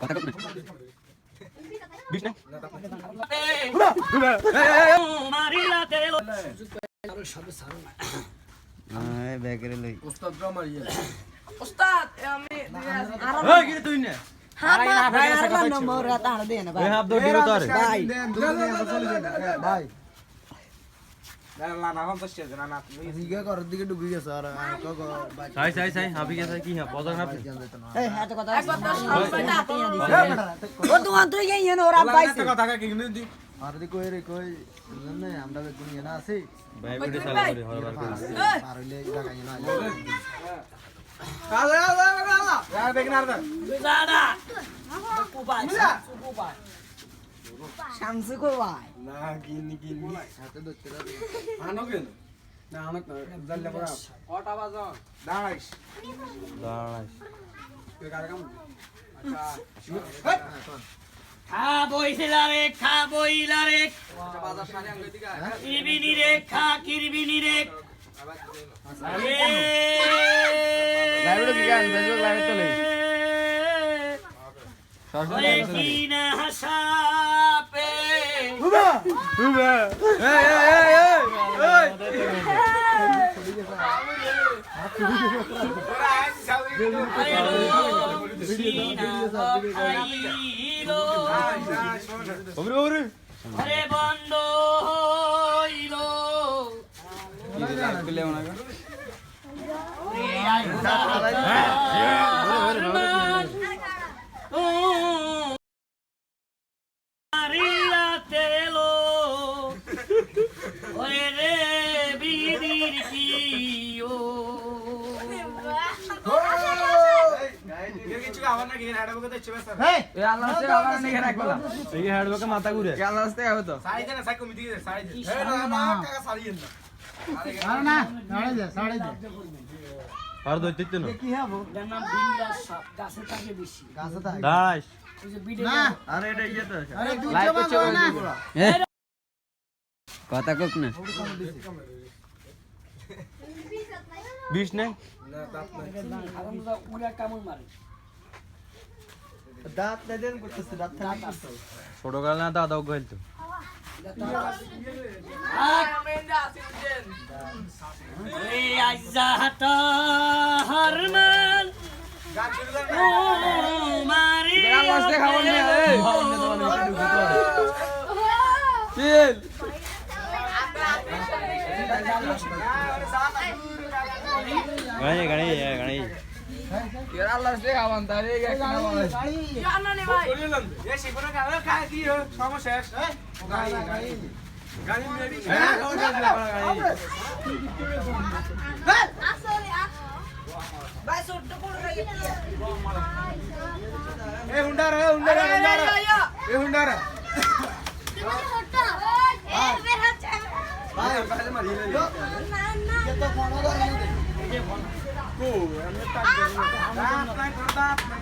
কথা কত বিশ না ব্যাগের লই ওস্তাদ মারিয়া ওস্তাদ আমি এই কি তুই না ভাই না এখন তো স্টেজ না না জিগা করার দিকে ডুবে গেছে আর সাই সাই সাই হাবি গেছে কি হ্যাঁ পদক না এই এত কথা একবার তো সবাইটা ও তোমার তুই গেই এনে ওরা পাইছে কথা কা কি দি আর দি কই রে কই না আমরা বেগুন না আছে ভাই ভিডিও চালু করে হরবার করে আর হইলে জায়গা না আলে আলে আলে যা দেখনা আর দাদা কুবাই কুবাই শামসু কো ভাই না গিনি গিনি হাতে ধরতে আনো কেন না আনক না জললে পড়া কটা বাজো দাঁড়াইস দাঁড়াইস তুই কার কাম খা বইলা রে বাজার সারি আঙ্গ দিকে কিরবিনি রে খা কিরবিনি রে লাইভে কি গান বেজো লাইভে চলে ওরে কি না হাসাপে উবা এই ওরে ওরে আরে বন্ধ হইলো পেলে ওনা তেলো ওরে রে বিদির কিও কিছু আবার না গিয়ে হাড়া বকে দেখছে বেশ এই আল্লাহ সে আল্লাহ নে রাখলা এই হেডবকে মাথা ঘুরে কি আল্লাহ সে হবে তো সারি দে না সাই কমিটি দে সারি দে এই না না কাকা সারি না আর না সাড়ে দে আর দইতে না কি হবো নাম বিন্দাস সাপ গাছে থাকে বেশি গাছে থাকে দাস ওই যে বিডে না আরে এটা ইয়ে তো আরে দুটো বাজো না কথা কক না বিশ নাই না তাপ নাই আমরা উড়া কামড় মারে দাঁত না দেন করতেছে দাঁত থাকে ছোট গাল না দাদা গাইল তো আজাহাতা হারমান গান শুরু কর ও মারি গাড়ি গাড়ি গাড়ি জানানে ভাই বলিলাম এ শিবনা গান খায় কি সমস্যা শেষ গাড়ি গাড়ি গাড়ি মেবি ভাই ছোট করে এ হুন্ডার এ হুন্ডার ভাই কাছে মারি লে তো ফোন করে কো আমি টাক দাঁত নাই দাঁত নাই